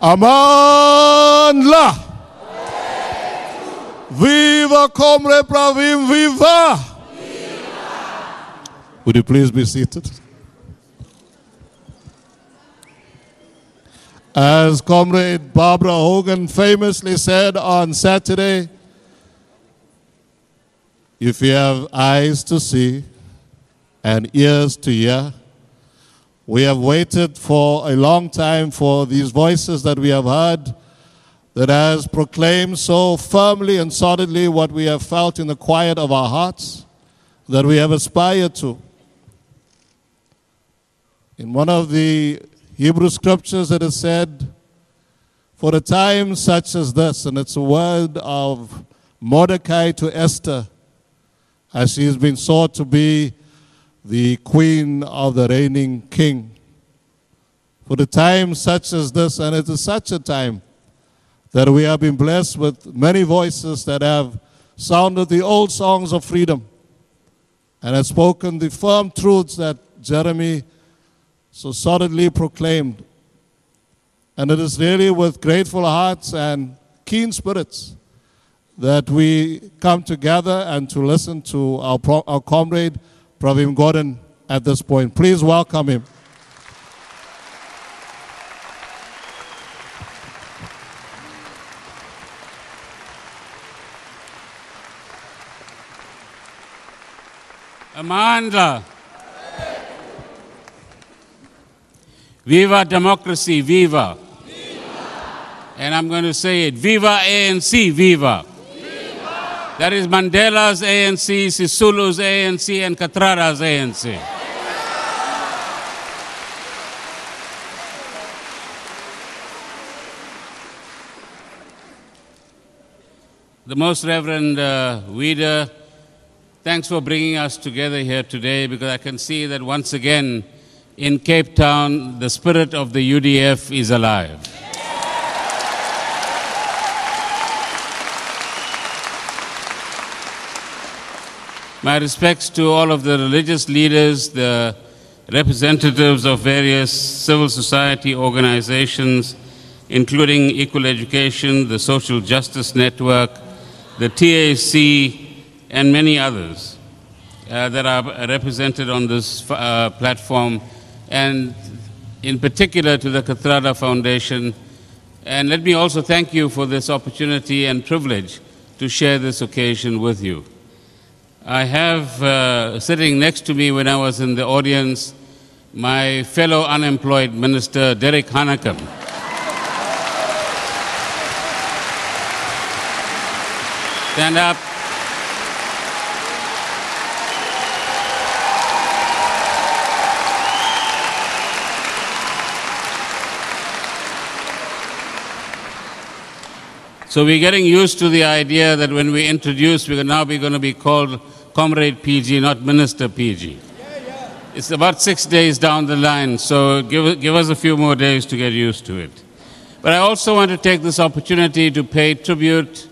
Amandla! Viva Comrade Pravin, viva! Would you please be seated? As Comrade Barbara Hogan famously said on Saturday, if you have eyes to see and ears to hear, we have waited for a long time for these voices that we have heard that has proclaimed so firmly and solidly what we have felt in the quiet of our hearts, that we have aspired to. In one of the Hebrew scriptures it is said, for a time such as this, and it's a word of Mordecai to Esther, as she has been sought to be the queen of the reigning king. For the time such as this, and it is such a time that we have been blessed with many voices that have sounded the old songs of freedom and have spoken the firm truths that Jeremy so solidly proclaimed. And it is really with grateful hearts and keen spirits that we come together and to listen to our comrade Pravin Gordhan at this point. Please welcome him. Amandla. Viva democracy, viva. And I'm going to say it, viva ANC, viva. Viva. That is Mandela's ANC, Sisulu's ANC, and Kathrada's ANC. The Most Reverend Weeder, thanks for bringing us together here today, because I can see that once again in Cape Town, the spirit of the UDF is alive. My respects to all of the religious leaders, the representatives of various civil society organizations, including Equal Education, the Social Justice Network, the TAC, and many others that are represented on this platform, and in particular to the Kathrada Foundation. And let me also thank you for this opportunity and privilege to share this occasion with you. I have sitting next to me when I was in the audience my fellow unemployed minister, Derek Hanekam. Stand up. So we're getting used to the idea that when we introduce, we're now going to be called Comrade PG, not Minister PG. It's about 6 days down the line, so give us a few more days to get used to it. But I also want to take this opportunity to pay tribute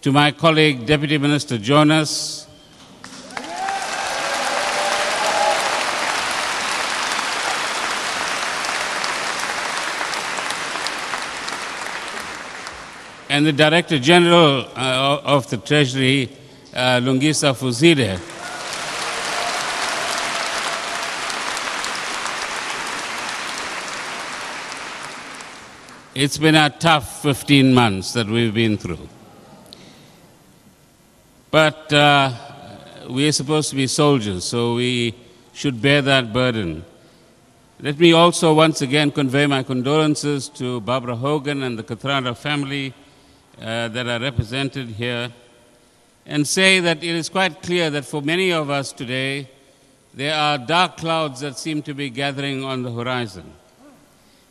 to my colleague, Deputy Minister Jonas, and the Director General of the Treasury, Lungisa Fuzile. It's been a tough 15 months that we've been through. But we're supposed to be soldiers, so we should bear that burden. Let me also once again convey my condolences to Barbara Hogan and the Kathrada family that are represented here, and say that it is quite clear that for many of us today, there are dark clouds that seem to be gathering on the horizon.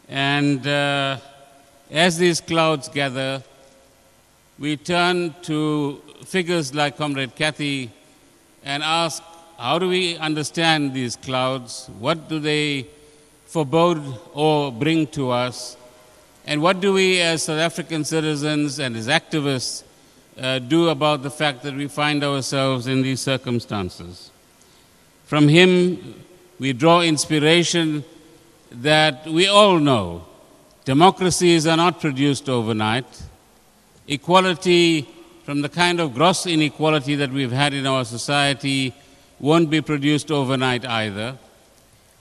And as these clouds gather, we turn to figures like Comrade Kathy and ask, how do we understand these clouds? What do they forebode or bring to us? And what do we as South African citizens and as activists do about the fact that we find ourselves in these circumstances? From him, we draw inspiration that we all know Democracies are not produced overnight. Equality, from the kind of gross inequality that we've had in our society, won't be produced overnight either.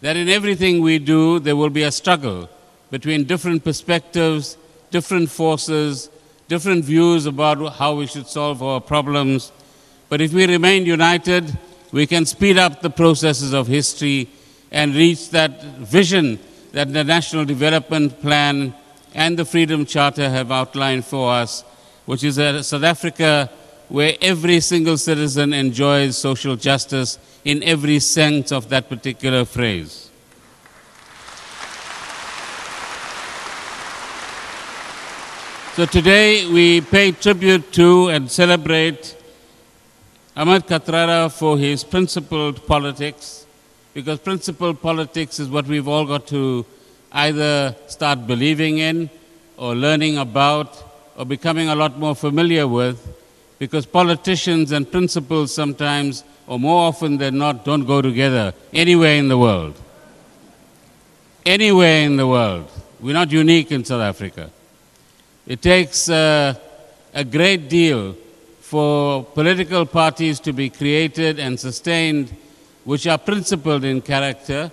That in everything we do, there will be a struggle between different perspectives, different forces, different views about how we should solve our problems. But if we remain united, we can speed up the processes of history and reach that vision that the National Development Plan and the Freedom Charter have outlined for us, which is a South Africa where every single citizen enjoys social justice in every sense of that particular phrase. So today we pay tribute to and celebrate Ahmed Kathrada for his principled politics, because principled politics is what we've all got to either start believing in or learning about or becoming a lot more familiar with, because politicians and principles sometimes, or more often than not, don't go together anywhere in the world. Anywhere in the world. We're not unique in South Africa. It takes a great deal for political parties to be created and sustained which are principled in character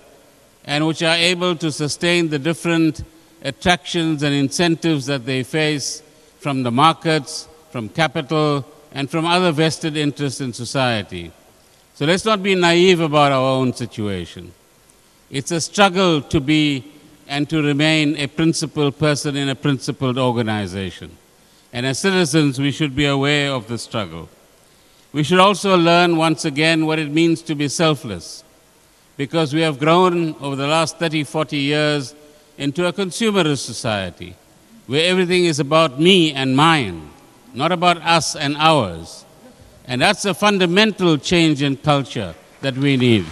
and which are able to sustain the different attractions and incentives that they face from the markets, from capital, and from other vested interests in society. So let's not be naive about our own situation. It's a struggle to be and to remain a principled person in a principled organization. And as citizens, we should be aware of the struggle. We should also learn once again what it means to be selfless, because we have grown over the last 30, 40 years into a consumerist society, where everything is about me and mine, not about us and ours. And that's a fundamental change in culture that we need.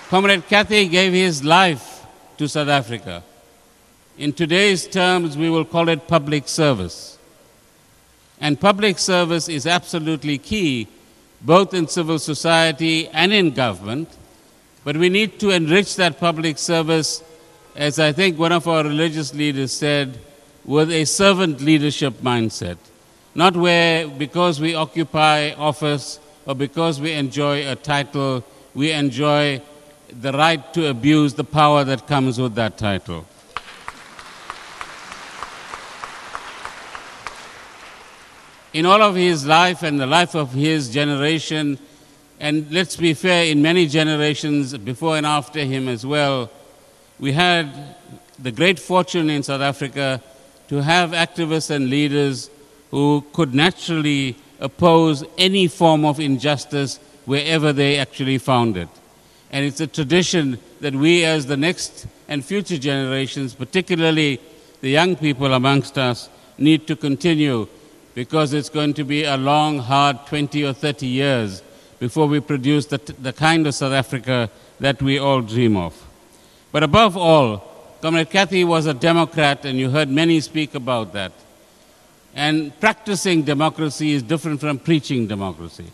Comrade Kathy gave his life to South Africa. In today's terms, we will call it public service. And public service is absolutely key, both in civil society and in government. But we need to enrich that public service, as I think one of our religious leaders said, with a servant leadership mindset. Not where, because we occupy office or because we enjoy a title, we enjoy the right to abuse the power that comes with that title. In all of his life and the life of his generation, and let's be fair, in many generations before and after him as well, we had the great fortune in South Africa to have activists and leaders who could naturally oppose any form of injustice wherever they actually found it. And it's a tradition that we as the next and future generations, particularly the young people amongst us, need to continue, because it's going to be a long, hard 20 or 30 years before we produce the kind of South Africa that we all dream of. But above all, Comrade Kathy was a Democrat, and you heard many speak about that. And practicing democracy is different from preaching democracy.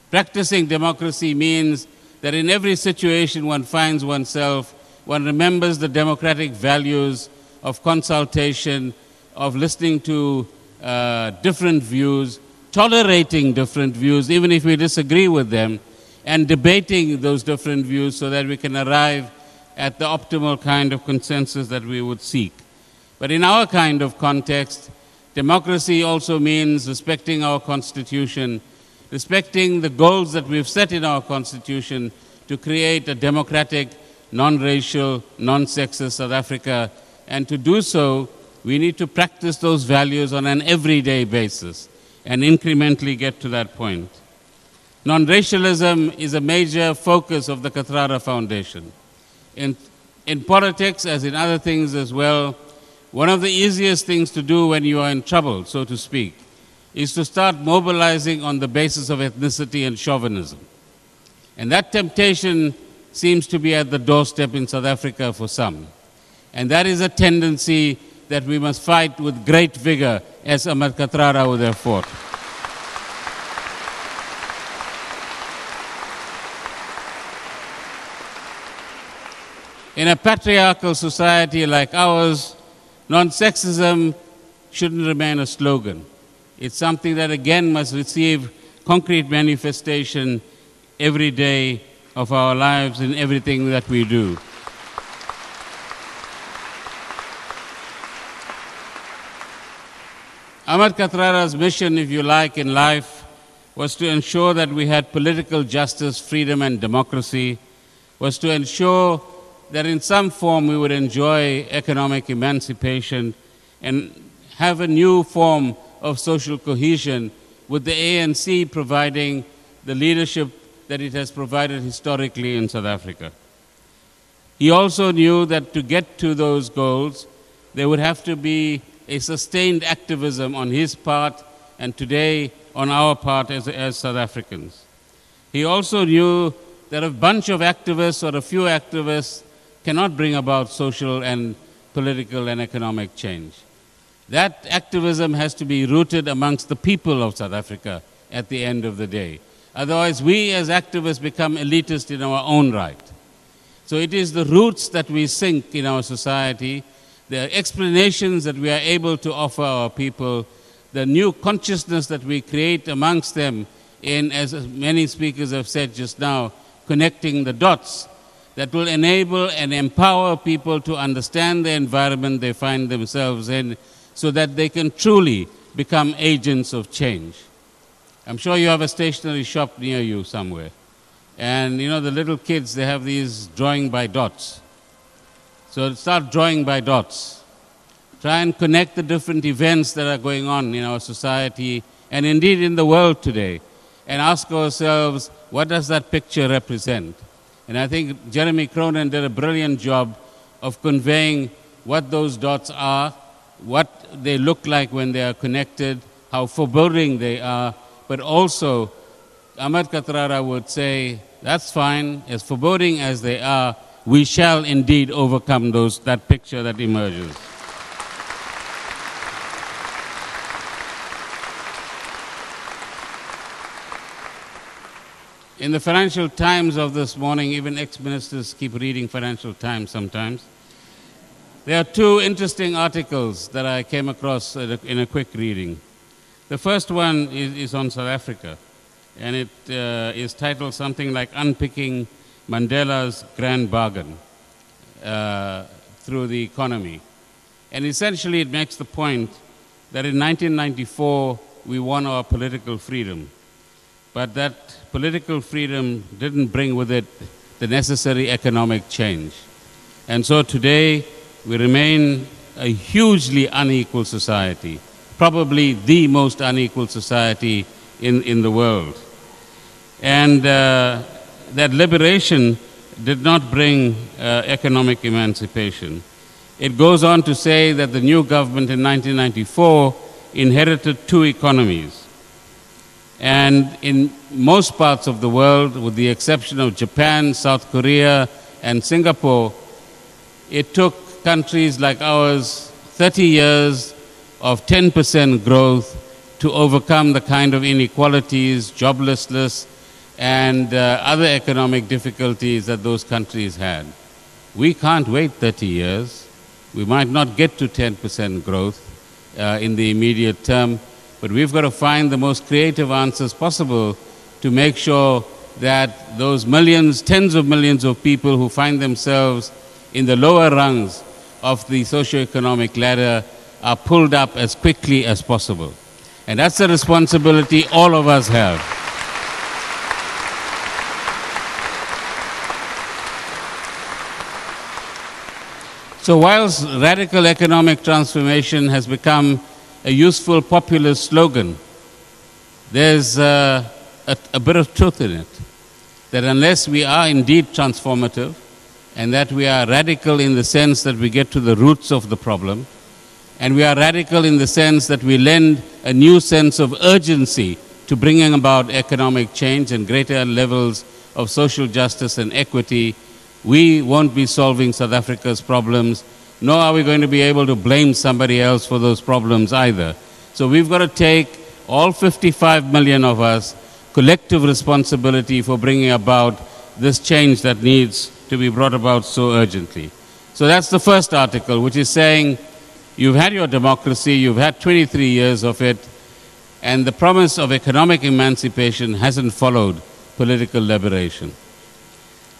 Practicing democracy means that in every situation one finds oneself, one remembers the democratic values of consultation, of listening to different views, tolerating different views, even if we disagree with them, and debating those different views so that we can arrive at the optimal kind of consensus that we would seek. But in our kind of context, democracy also means respecting our Constitution, respecting the goals that we've set in our Constitution to create a democratic, non-racial, non-sexist South Africa. And to do so, we need to practice those values on an everyday basis and incrementally get to that point. Non-racialism is a major focus of the Kathrada Foundation. In politics, as in other things as well, one of the easiest things to do when you are in trouble, so to speak, is to start mobilizing on the basis of ethnicity and chauvinism. And that temptation seems to be at the doorstep in South Africa for some. And that is a tendency that we must fight with great vigor, as Ahmed Kathrada would have fought. In a patriarchal society like ours, non-sexism shouldn't remain a slogan. It's something that again must receive concrete manifestation every day of our lives in everything that we do. Ahmed Kathrada's mission, if you like, in life was to ensure that we had political justice, freedom and democracy, was to ensure that in some form we would enjoy economic emancipation and have a new form of social cohesion, with the ANC providing the leadership that it has provided historically in South Africa. He also knew that to get to those goals, there would have to be a sustained activism on his part and today on our part as South Africans. He also knew that a bunch of activists or a few activists cannot bring about social and political and economic change. That activism has to be rooted amongst the people of South Africa at the end of the day. Otherwise, we as activists become elitist in our own right. So it is the roots that we sink in our society, the explanations that we are able to offer our people, the new consciousness that we create amongst them in, as many speakers have said just now, connecting the dots that will enable and empower people to understand the environment they find themselves in so that they can truly become agents of change. I'm sure you have a stationery shop near you somewhere. And you know, the little kids, they have these drawing by dots. So start drawing by dots. Try and connect the different events that are going on in our society and indeed in the world today. And ask ourselves, what does that picture represent? And I think Jeremy Cronin did a brilliant job of conveying what those dots are, what they look like when they are connected, how foreboding they are, but also Ahmed Kathrada would say, that's fine, as foreboding as they are, we shall indeed overcome that picture that emerges. In the Financial Times of this morning, even ex-ministers keep reading Financial Times sometimes. There are two interesting articles that I came across in a quick reading. The first one is on South Africa, and it is titled something like Unpicking Mandela's Grand Bargain Through the Economy. And essentially it makes the point that in 1994 we won our political freedom, but that political freedom didn't bring with it the necessary economic change. And so today we remain a hugely unequal society, probably the most unequal society in the world. And that liberation did not bring economic emancipation. It goes on to say that the new government in 1994 inherited two economies. And in most parts of the world, with the exception of Japan, South Korea, and Singapore, it took countries like ours 30 years of 10% growth to overcome the kind of inequalities, joblessness, and other economic difficulties that those countries had. We can't wait 30 years. We might not get to 10% growth in the immediate term, but we've got to find the most creative answers possible to make sure that those millions, tens of millions of people who find themselves in the lower rungs of the socioeconomic ladder are pulled up as quickly as possible. And that's a responsibility all of us have. So whilst radical economic transformation has become a useful populist slogan, there's a bit of truth in it. That unless we are indeed transformative, and that we are radical in the sense that we get to the roots of the problem, and we are radical in the sense that we lend a new sense of urgency to bringing about economic change and greater levels of social justice and equity, we won't be solving South Africa's problems, nor are we going to be able to blame somebody else for those problems either. So we've got to take, all 55 million of us, collective responsibility for bringing about this change that needs to be brought about so urgently. So that's the first article, which is saying you've had your democracy, you've had 23 years of it, and the promise of economic emancipation hasn't followed political liberation.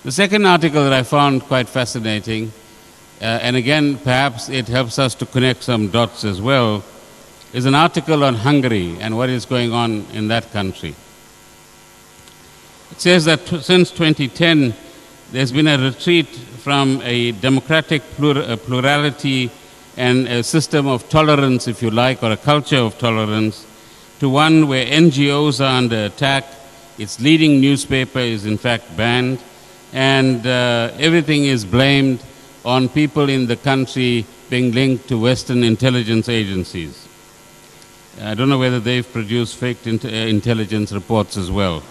The second article that I found quite fascinating, and again, perhaps it helps us to connect some dots as well, is an article on Hungary and what is going on in that country. It says that since 2010, there's been a retreat from a democratic plurality and a system of tolerance, if you like, or a culture of tolerance, to one where NGOs are under attack, its leading newspaper is in fact banned, and everything is blamed on people in the country being linked to Western intelligence agencies. I don't know whether they've produced fake intelligence reports as well.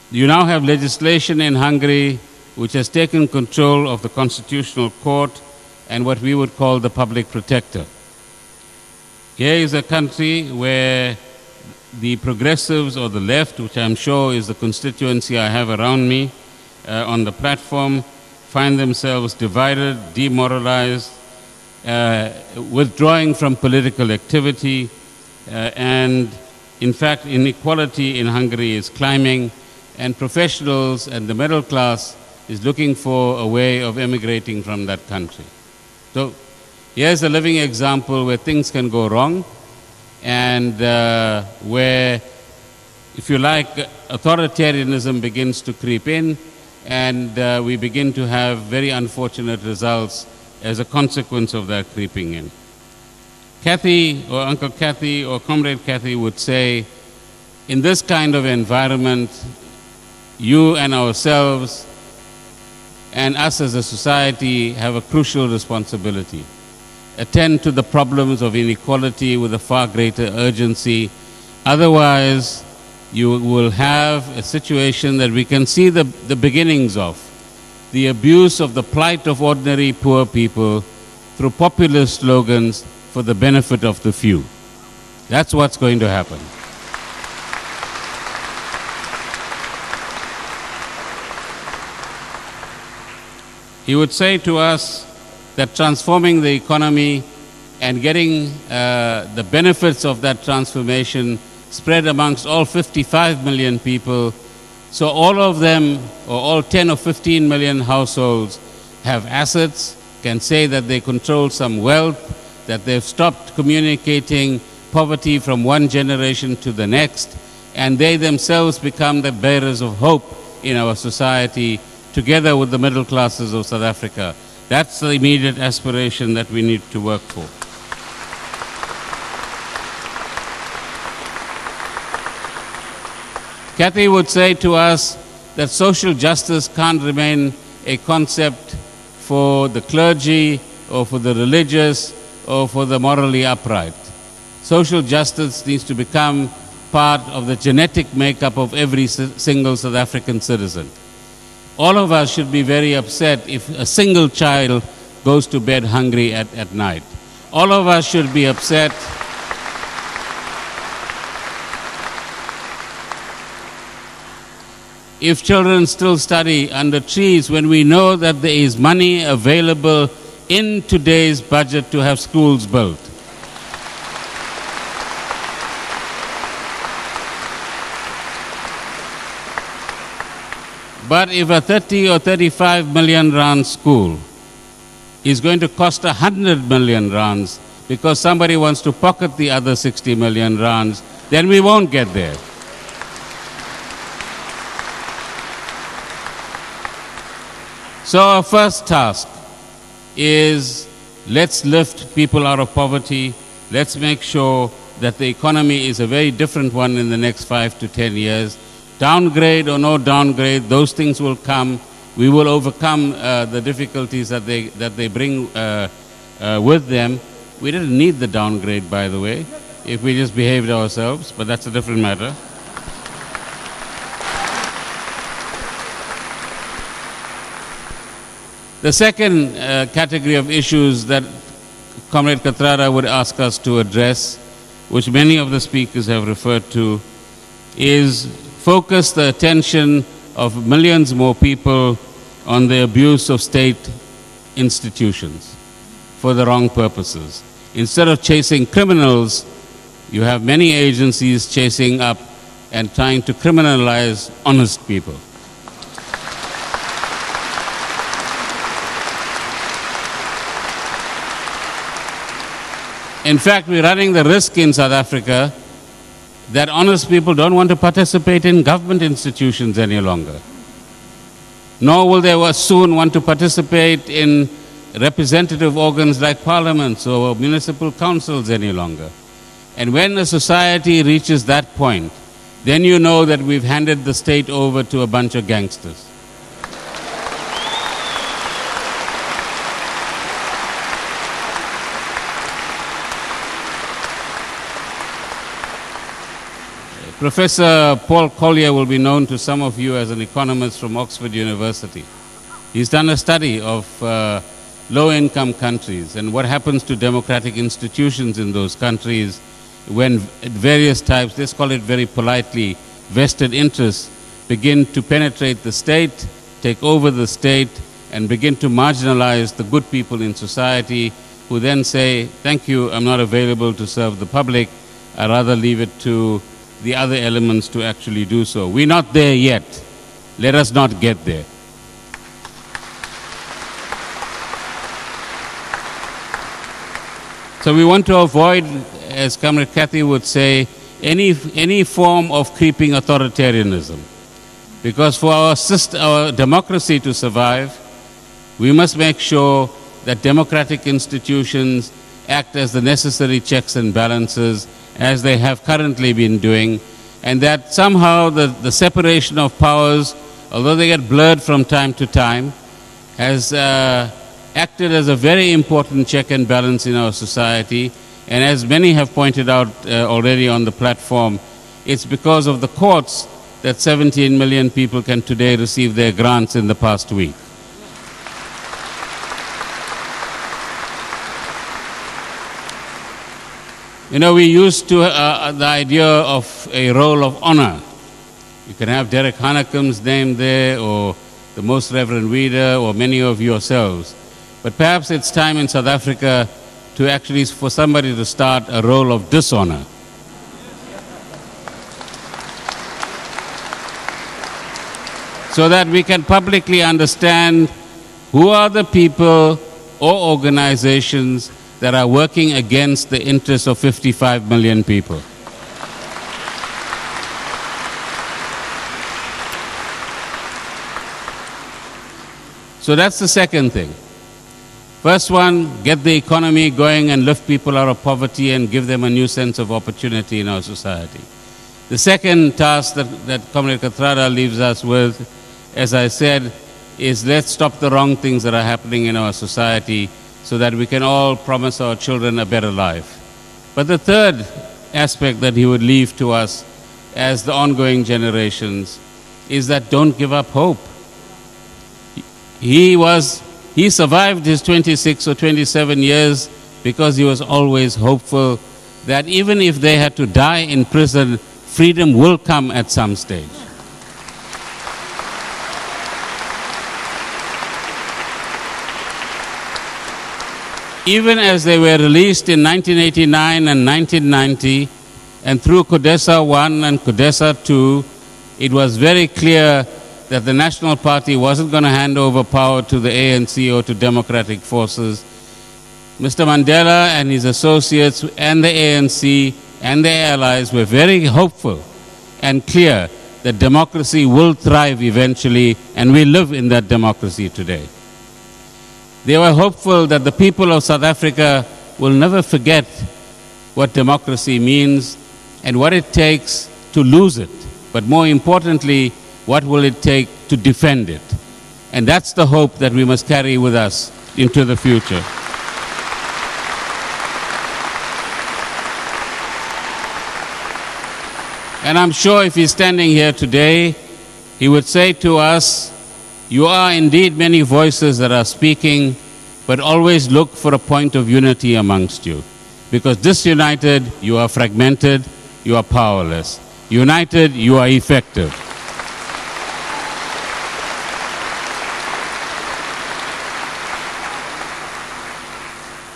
You now have legislation in Hungary which has taken control of the Constitutional Court and what we would call the public protector. Here is a country where the progressives or the left, which I'm sure is the constituency I have around me on the platform, find themselves divided, demoralized, withdrawing from political activity, and in fact inequality in Hungary is climbing, and professionals and the middle class is looking for a way of emigrating from that country. So here's a living example where things can go wrong, and where, if you like, authoritarianism begins to creep in, and we begin to have very unfortunate results as a consequence of that creeping in. Kathy, or Uncle Kathy, or Comrade Kathy would say, in this kind of environment, you and ourselves and us as a society have a crucial responsibility. Attend to the problems of inequality with a far greater urgency. Otherwise, you will have a situation that we can see the beginnings of. The abuse of the plight of ordinary poor people through populist slogans for the benefit of the few. That's what's going to happen. He would say to us that transforming the economy and getting the benefits of that transformation spread amongst all 55 million people, so all of them, or all 10 or 15 million households, have assets, can say that they control some wealth, that they've stopped communicating poverty from one generation to the next, and they themselves become the bearers of hope in our society, together with the middle classes of South Africa. That's the immediate aspiration that we need to work for. Kathy would say to us that social justice can't remain a concept for the clergy or for the religious or for the morally upright. Social justice needs to become part of the genetic makeup of every single South African citizen. All of us should be very upset if a single child goes to bed hungry at night. All of us should be upset if children still study under trees when we know that there is money available in today's budget to have schools built. But if a 30 or 35 million rand school is going to cost 100 million rands because somebody wants to pocket the other 60 million rands, then we won't get there. So our first task is, let's lift people out of poverty. Let's make sure that the economy is a very different one in the next 5 to 10 years. Downgrade or no downgrade, those things will come. We will overcome the difficulties that they bring with them. We didn't need the downgrade, by the way, if we just behaved ourselves, but that's a different matter. The second category of issues that Comrade Kathrada would ask us to address, which many of the speakers have referred to, is focus the attention of millions more people on the abuse of state institutions for the wrong purposes. Instead of chasing criminals, you have many agencies chasing up and trying to criminalize honest people. In fact, we're running the risk in South Africa that honest people don't want to participate in government institutions any longer. Nor will they soon want to participate in representative organs like parliaments or municipal councils any longer. And when a society reaches that point, then you know that we've handed the state over to a bunch of gangsters. Professor Paul Collier will be known to some of you as an economist from Oxford University. He's done a study of low-income countries and what happens to democratic institutions in those countries when at various types, let's call it very politely, vested interests begin to penetrate the state, take over the state, and begin to marginalize the good people in society who then say, thank you, I'm not available to serve the public. I'd rather leave it to the other elements to actually do so. We're not there yet. Let us not get there. So we want to avoid, as Comrade Kathy would say, any form of creeping authoritarianism. Because for our democracy to survive, we must make sure that democratic institutions act as the necessary checks and balances as they have currently been doing, and that somehow the separation of powers, although they get blurred from time to time, has acted as a very important check and balance in our society. And as many have pointed out already on the platform, it's because of the courts that 17 million people can today receive their grants in the past week. You know, we used to the idea of a roll of honor. You can have Derek Hanekam's name there, or the Most Reverend Reader, or many of yourselves. But perhaps it's time in South Africa to actually, for somebody to start a roll of dishonor. So that we can publicly understand who are the people or organizations that are working against the interests of 55 million people. So that's the second thing. First one, get the economy going and lift people out of poverty and give them a new sense of opportunity in our society. The second task that Comrade Kathrada leaves us with, as I said, is let's stop the wrong things that are happening in our society so that we can all promise our children a better life. But the third aspect that he would leave to us as the ongoing generations is that don't give up hope. He survived his 26 or 27 years because he was always hopeful that even if they had to die in prison, freedom will come at some stage. Even as they were released in 1989 and 1990, and through CODESA 1 and CODESA 2, it was very clear that the National Party wasn't going to hand over power to the ANC or to democratic forces. Mr. Mandela and his associates and the ANC and their allies were very hopeful and clear that democracy will thrive eventually, and we live in that democracy today. They were hopeful that the people of South Africa will never forget what democracy means and what it takes to lose it, but more importantly, what will it take to defend it? And that's the hope that we must carry with us into the future. And I'm sure if he's standing here today, he would say to us, you are indeed many voices that are speaking, but always look for a point of unity amongst you. Because disunited, you are fragmented, you are powerless. United, you are effective.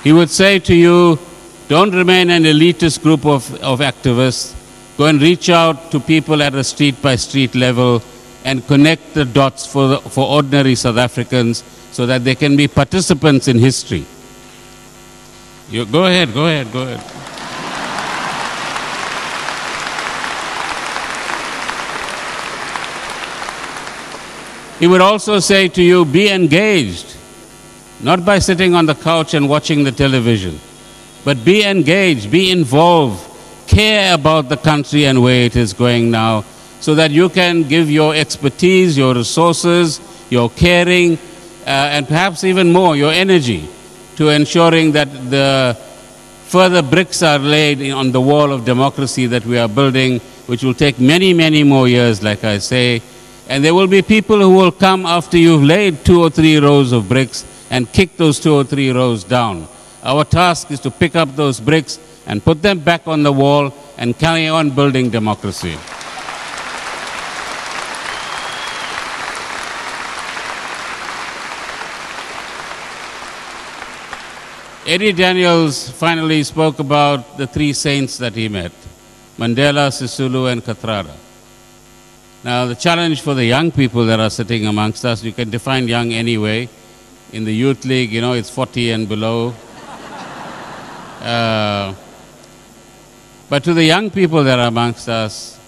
He would say to you, don't remain an elitist group of activists. Go and reach out to people at a street-by-street level and connect the dots for ordinary South Africans so that they can be participants in history. Go ahead. He would also say to you, be engaged, not by sitting on the couch and watching the television, but be engaged, be involved, care about the country and where it is going now, so that you can give your expertise, your resources, your caring, and perhaps even more, your energy, to ensuring that the further bricks are laid on the wall of democracy that we are building, which will take many, many more years, like I say. And there will be people who will come after you've laid 2 or 3 rows of bricks and kick those 2 or 3 rows down. Our task is to pick up those bricks and put them back on the wall and carry on building democracy. Eddie Daniels finally spoke about the 3 saints that he met, Mandela, Sisulu, and Kathrada. Now, the challenge for the young people that are sitting amongst us, you can define young anyway. In the Youth League, it's 40 and below. But to the young people that are amongst us,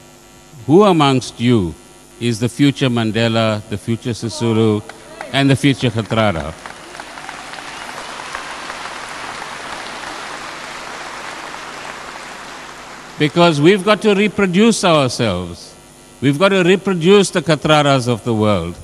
who amongst you is the future Mandela, the future Sisulu, and the future Kathrada? Because we've got to reproduce ourselves. We've got to reproduce the Kathradas of the world.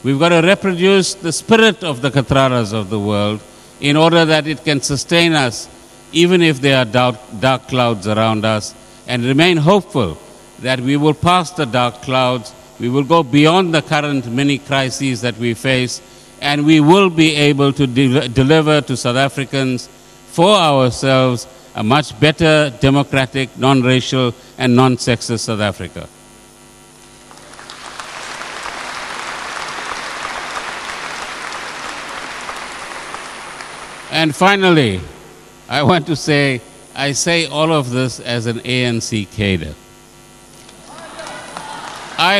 We've got to reproduce the spirit of the Kathradas of the world in order that it can sustain us, even if there are dark clouds around us, and remain hopeful that we will pass the dark clouds, we will go beyond the current many crises that we face, and we will be able to deliver to South Africans for ourselves a much better, democratic, non-racial, and non-sexist South Africa. And finally, I want to say, I say all of this as an ANC cadre. I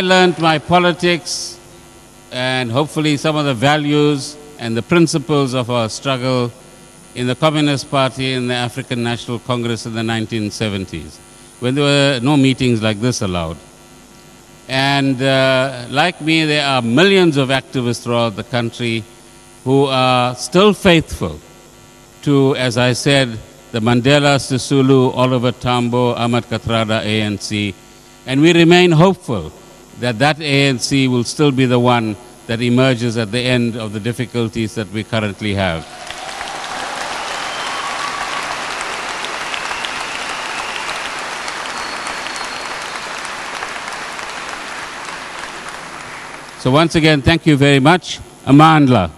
learned my politics and hopefully some of the values and the principles of our struggle in the Communist Party and the African National Congress in the 1970s, when there were no meetings like this allowed. And like me, there are millions of activists throughout the country who are still faithful to, as I said, the Mandela, Sisulu, Oliver Tambo, Ahmed Kathrada ANC. And we remain hopeful that that ANC will still be the one that emerges at the end of the difficulties that we currently have. So once again, thank you very much. Amandla.